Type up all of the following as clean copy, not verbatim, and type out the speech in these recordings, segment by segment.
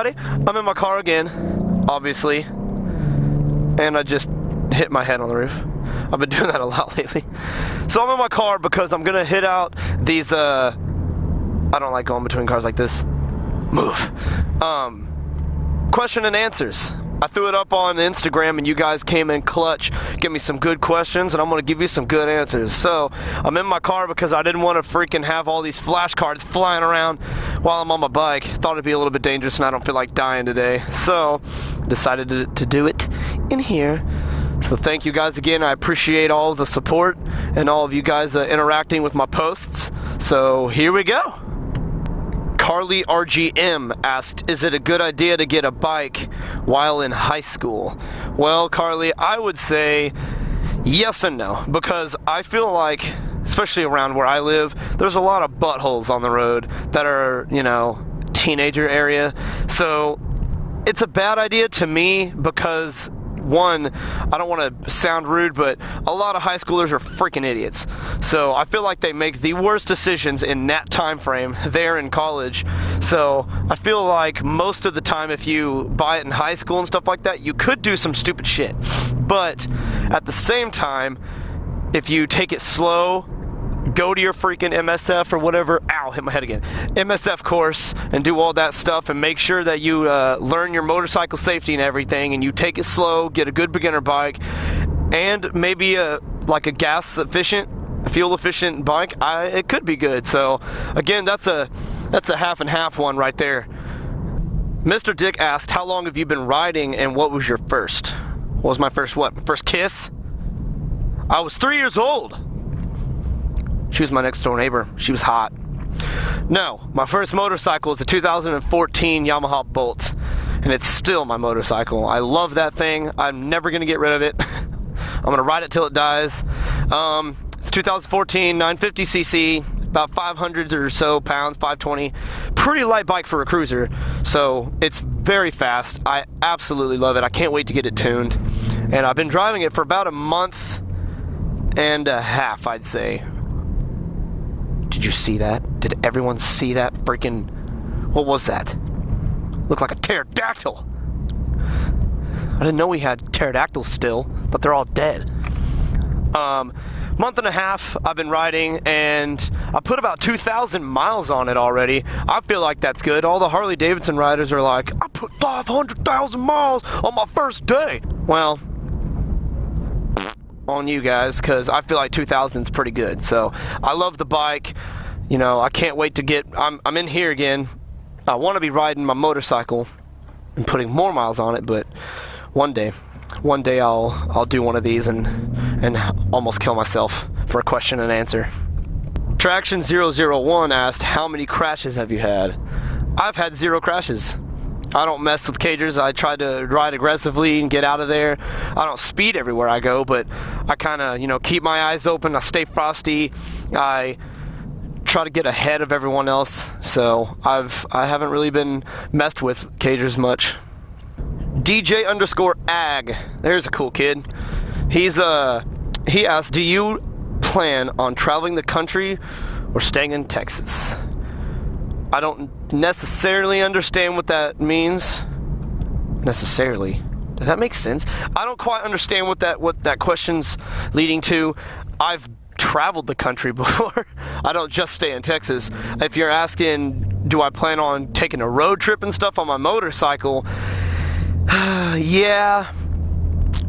everybody. I'm in my car again, obviously, and I just hit my head on the roof. I've been doing that a lot lately. So I'm in my car because I'm gonna hit out these, I don't like going between cars like this. Move. Question and answers. I threw it up on Instagram and you guys came in clutch, give me some good questions, and I'm gonna give you some good answers. So I'm in my car because I didn't want to freaking have all these flashcards flying around while I'm on my bike. Thought it'd be a little bit dangerous and I don't feel like dying today. So decided to do it in here. So thank you guys again. I appreciate all of the support and all of you guys interacting with my posts. So here we go. Carly RGM asked, is it a good idea to get a bike while in high school? Well, Carly, I would say yes and no, because I feel like, especially around where I live, there's a lot of buttholes on the road that are, you know, teenager area. So it's a bad idea to me because, one, I don't want to sound rude, but a lot of high schoolers are freaking idiots. So I feel like they make the worst decisions in that time frame there in college. So I feel like most of the time if you buy it in high school and stuff like that, you could do some stupid shit. But at the same time, if you take it slow, go to your freaking MSF or whatever, ow, hit my head again, MSF course, and do all that stuff, and make sure that you learn your motorcycle safety and everything, and you take it slow, get a good beginner bike, and maybe like a gas efficient, fuel efficient bike. It could be good. So again, that's a half and half one right there. Mr. Dick asked, how long have you been riding and what was your first? What was my first what? My first kiss? I was 3 years old. She was my next door neighbor. She was hot. No, my first motorcycle is a 2014 Yamaha Bolt, and it's still my motorcycle. I love that thing. I'm never gonna get rid of it. I'm gonna ride it till it dies. It's 2014, 950cc, about 500 or so pounds, 520. Pretty light bike for a cruiser, so it's very fast. I absolutely love it. I can't wait to get it tuned. And I've been driving it for about a month and a half, I'd say. Did you see that? Did everyone see that freaking... What was that? Looked like a pterodactyl. I didn't know we had pterodactyls still, but they're all dead. Month and a half I've been riding, and I put about 2,000 miles on it already. I feel like that's good. All the Harley Davidson riders are like, I put 500,000 miles on my first day. Well, on you guys, because I feel like 2,000 is pretty good. So I love the bike. You know, I can't wait to get, I'm in here again. I want to be riding my motorcycle and putting more miles on it, but one day I'll do one of these and almost kill myself for a question and answer. Traction 001 asked, how many crashes have you had? I've had 0 crashes. I don't mess with cagers. I try to ride aggressively and get out of there. I don't speed everywhere I go, but I kind of, you know, keep my eyes open. I stay frosty. I try to get ahead of everyone else. So I haven't really been messed with cagers much. DJ_ag. There's a cool kid. He asked, do you plan on traveling the country or staying in Texas? I don't necessarily understand what that means. Necessarily. Does that make sense? I don't quite understand what that question's leading to. I've traveled the country before. I don't just stay in Texas. If you're asking, do I plan on taking a road trip and stuff on my motorcycle? Yeah.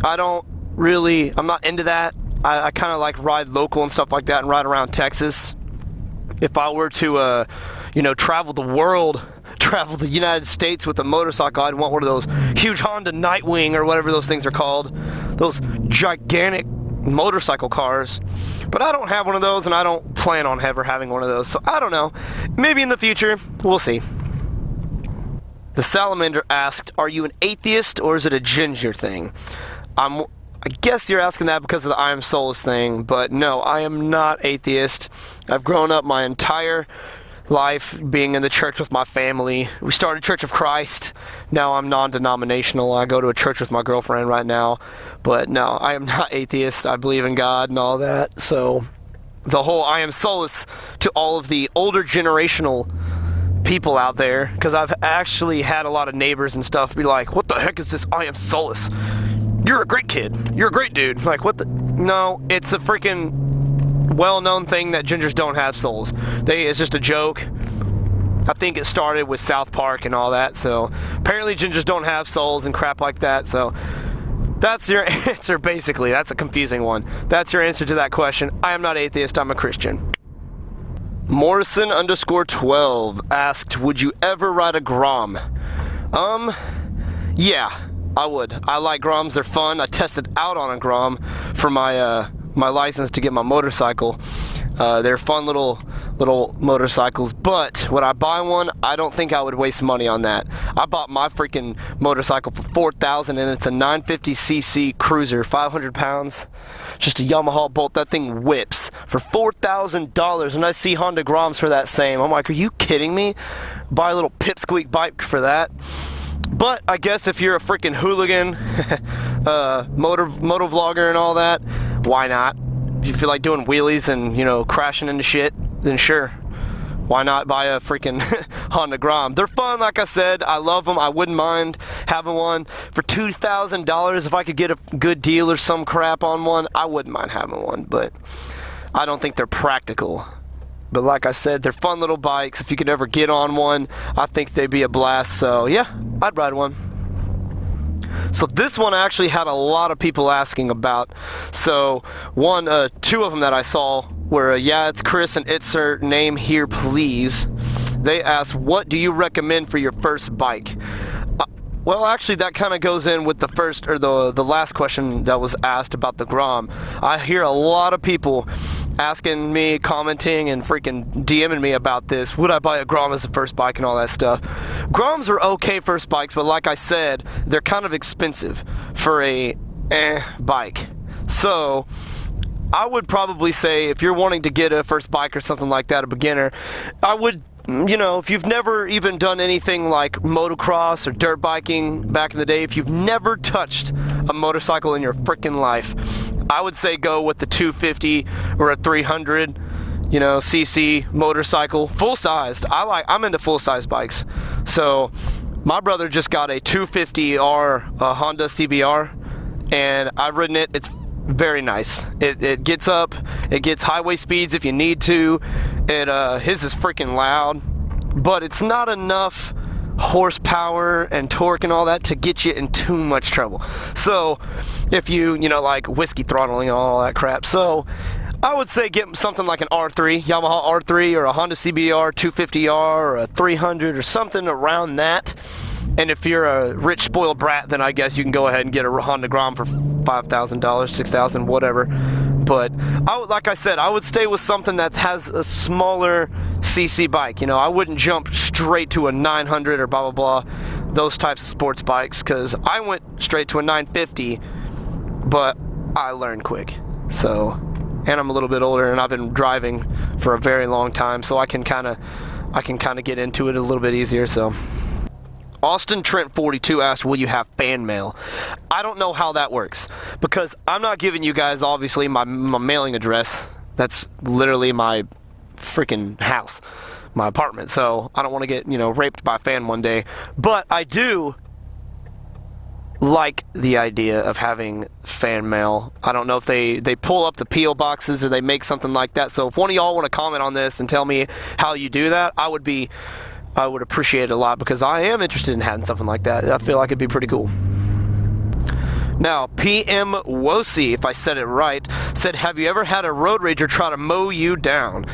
I'm not into that. I kind of like ride local and stuff like that and ride around Texas. If I were to, travel the world, travel the United States with a motorcycle, I'd want one of those huge Honda Nightwing or whatever those things are called. Those gigantic motorcycle cars. But I don't have one of those, and I don't plan on ever having one of those. So I don't know. Maybe in the future. We'll see. The Salamander asked, are you an atheist or is it a ginger thing? I guess you're asking that because of the I am soulless thing, but no, I am not atheist. I've grown up my entire life being in the church with my family. We started Church of Christ. Now I'm non-denominational. I go to a church with my girlfriend right now. But no, I am not atheist. I believe in God and all that. So the whole I am soulless to all of the older generational people out there, because I've actually had a lot of neighbors and stuff be like, what the heck is this I Am Soulless? You're a great kid. You're a great dude. Like, what the? No, it's a freaking well-known thing that gingers don't have souls. It's just a joke. I think it started with South Park and all that, so apparently gingers don't have souls and crap like that, so that's your answer, basically. That's a confusing one. That's your answer to that question. I am not atheist, I'm a Christian. Morrison_12 asked, would you ever ride a Grom? Yeah, I would. I like Groms, they're fun. I tested out on a Grom for my my license to get my motorcycle. They're fun little motorcycles, but would I buy one? I don't think I would waste money on that. I bought my freaking motorcycle for $4,000 and it's a 950cc cruiser, 500 pounds, just a Yamaha Bolt. That thing whips for $4,000, and I see Honda Groms for that same. I'm like, are you kidding me? Buy a little pipsqueak bike for that? But I guess if you're a freaking hooligan, motor vlogger and all that, why not? If you feel like doing wheelies and, you know, crashing into shit, then sure. Why not buy a freaking Honda Grom? They're fun, like I said. I love them. I wouldn't mind having one for $2,000. If I could get a good deal or some crap on one, I wouldn't mind having one. But I don't think they're practical. But like I said, they're fun little bikes. If you could ever get on one, I think they'd be a blast. So yeah, I'd ride one. So this one I actually had a lot of people asking about. So two of them that I saw were, yeah, it's Chris and insert name here, please. They asked, what do you recommend for your first bike? Well, actually, that kind of goes in with the first, or the last question that was asked about the Grom. I hear a lot of people asking me, commenting, and freaking DMing me about this. Would I buy a Grom as the first bike and all that stuff? Groms are okay first bikes, but like I said, they're kind of expensive for a bike. So I would probably say, if you're wanting to get a first bike or something like that, a beginner, I would, you know, if you've never even done anything like motocross or dirt biking back in the day, if you've never touched a motorcycle in your freaking life, I would say go with the 250 or a 300, you know, cc motorcycle, full-sized. I'm into full-size bikes. So my brother just got a 250R Honda CBR, and I've ridden it. It's very nice. It gets up, it gets highway speeds if you need to. His is freaking loud, but it's not enough horsepower and torque and all that to get you in too much trouble. So if you know, like whiskey throttling and all that crap. So I would say get something like an R3, Yamaha R3, or a Honda CBR 250R, or a 300, or something around that. And if you're a rich spoiled brat, then I guess you can go ahead and get a Honda Grom for $5,000, $6,000, whatever. But like I said, I would stay with something that has a smaller cc bike. You know, I wouldn't jump straight to a 900 or blah blah blah, those types of sports bikes, because I went straight to a 950, but I learned quick. So, and I'm a little bit older, and I've been driving for a very long time, so I can kind of get into it a little bit easier. So Austin Trent 42 asked, will you have fan mail? I don't know how that works, because I'm not giving you guys, obviously, my mailing address. That's literally my freaking house, my apartment. So I don't want to get, you know, raped by a fan one day. But I do like the idea of having fan mail. I don't know if they pull up the P.O. boxes or they make something like that. So if one of y'all want to comment on this and tell me how you do that, I would appreciate it a lot, because I am interested in having something like that. I feel like it'd be pretty cool. Now, PM Wosi, if I said it right, said, have you ever had a road rager try to mow you down?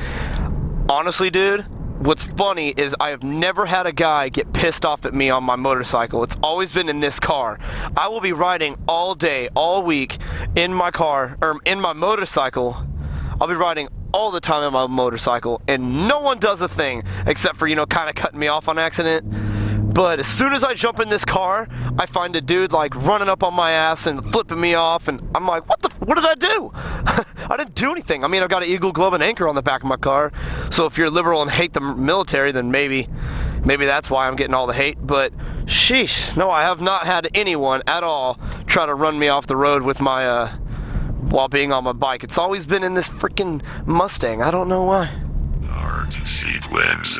Honestly, dude, what's funny is I have never had a guy get pissed off at me on my motorcycle. It's always been in this car. I will be riding all day, all week in my car, or in my motorcycle. I'll be riding all the time in my motorcycle, and no one does a thing except for, you know, kind of cutting me off on accident. But as soon as I jump in this car, I find a dude like running up on my ass and flipping me off, and I'm like, what did I do? I didn't do anything. I mean, I've got an Eagle, Globe, and Anchor on the back of my car. So if you're liberal and hate the military, then maybe that's why I'm getting all the hate. But sheesh, no, I have not had anyone at all try to run me off the road with my while being on my bike. It's always been in this freaking Mustang. I don't know why. Start sequence.